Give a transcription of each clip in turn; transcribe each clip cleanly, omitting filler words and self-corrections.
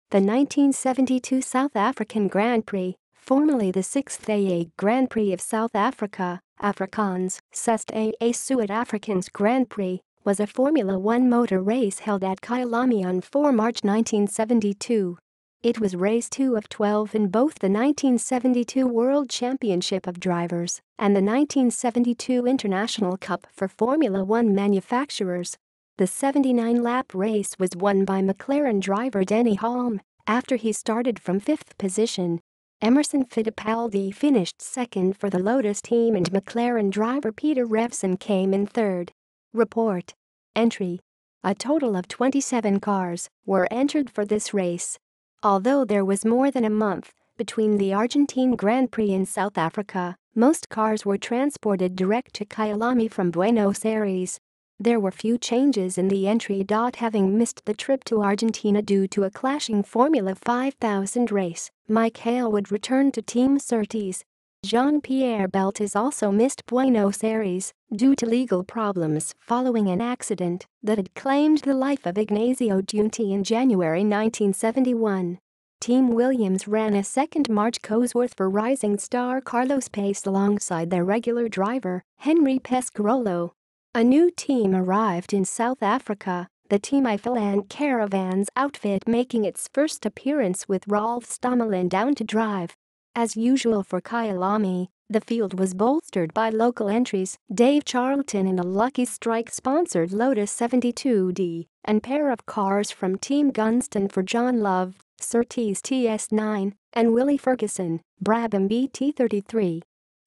The 1972 South African Grand Prix, formerly the 6th Grand Prix of South Africa, Afrikaans, Sesde Suid-Afrikaanse Grand Prix, was a Formula One motor race held at Kyalami on 4 March 1972. It was race 2 of 12 in both the 1972 World Championship of Drivers and the 1972 International Cup for Formula One manufacturers. The 79-lap race was won by McLaren driver Denny Hulme after he started from 5th position. Emerson Fittipaldi finished second for the Lotus team and McLaren driver Peter Revson came in third. Report. Entry. A total of 27 cars were entered for this race. Although there was more than a month between the Argentine Grand Prix in South Africa, most cars were transported direct to Kyalami from Buenos Aires. There were few changes in the entry. Having missed the trip to Argentina due to a clashing Formula 5000 race, Mike Hailwood returned to Team Surtees. Jean-Pierre Beltis also missed Buenos Aires due to legal problems following an accident that had claimed the life of Ignacio Giunti in January 1971. Team Williams ran a second March Cosworth for rising star Carlos Pace alongside their regular driver, Henry Pescarolo. A new team arrived in South Africa, the Team Eiffel and Caravans outfit making its first appearance with Rolf Stommelin down to drive. As usual for Kyalami, the field was bolstered by local entries, Dave Charlton in a Lucky Strike-sponsored Lotus 72D, and pair of cars from Team Gunston for John Love, Surtees TS9, and Willie Ferguson, Brabham BT33.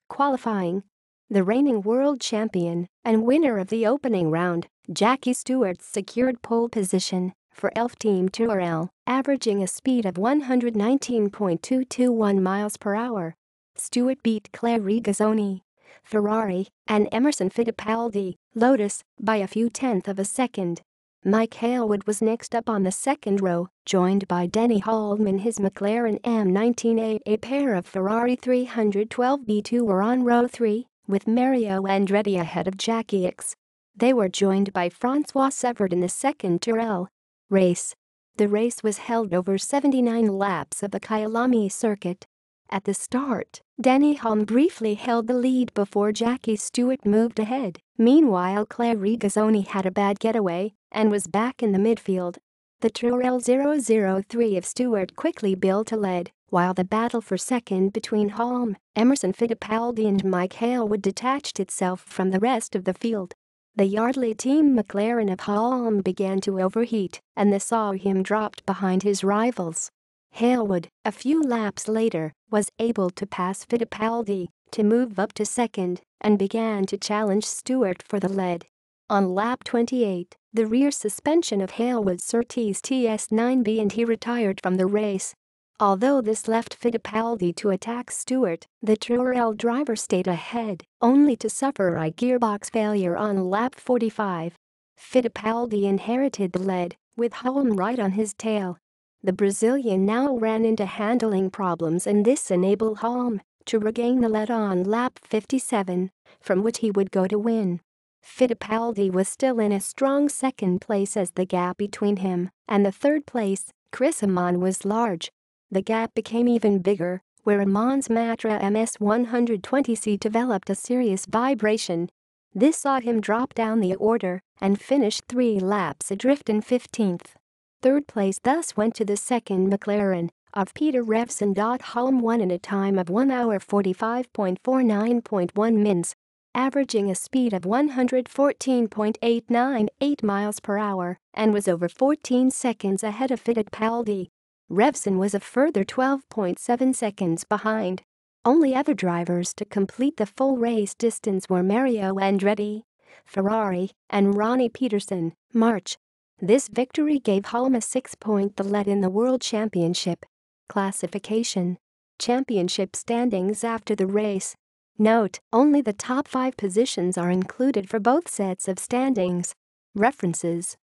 Qualifying. The reigning world champion and winner of the opening round, Jackie Stewart secured pole position for ELF Team Tourelle, averaging a speed of 119.221 miles per hour. Stewart beat Claire Regazzoni, Ferrari, and Emerson Fittipaldi, Lotus, by a few tenths of a second. Mike Hailwood was next up on the second row, joined by Denny Hulme in his McLaren M19A. A pair of Ferrari 312B2 were on row 3, with Mario Andretti ahead of Jackie X. They were joined by Francois Severd in the second Tourelle race. The race was held over 79 laps of the Kyalami circuit. At the start, Denny Hulme briefly held the lead before Jackie Stewart moved ahead. Meanwhile, Claire Regazzoni had a bad getaway and was back in the midfield. The Tourelle 003 of Stewart quickly built a lead, while the battle for second between Hulme, Emerson Fittipaldi and Mike Hailwood detached itself from the rest of the field. The Yardley Team McLaren of Hulme began to overheat, and this saw him dropped behind his rivals. Hailwood, a few laps later, was able to pass Fittipaldi to move up to second and began to challenge Stewart for the lead. On lap 28, the rear suspension of Hailwood Surtees TS9B and he retired from the race. Although this left Fittipaldi to attack Stewart, the Tourelle driver stayed ahead, only to suffer a gearbox failure on lap 45. Fittipaldi inherited the lead, with Hulme right on his tail. The Brazilian now ran into handling problems and this enabled Hulme to regain the lead on lap 57, from which he would go to win. Fittipaldi was still in a strong second place as the gap between him and the third place, Chris Amon, was large. The gap became even bigger, where Amon's Matra MS120C developed a serious vibration. This saw him drop down the order and finish 3 laps adrift in 15th. Third place thus went to the second McLaren of Peter Revson. Hulme won in a time of 1 hour 45.49.1 mins, averaging a speed of 114.898 miles per hour, and was over 14 seconds ahead of Fittipaldi. Revson was a further 12.7 seconds behind. Only other drivers to complete the full race distance were Mario Andretti, Ferrari, and Ronnie Peterson, March. This victory gave Hulme a 6-point lead in the World Championship. Classification. Championship standings after the race. Note: only the top 5 positions are included for both sets of standings. References.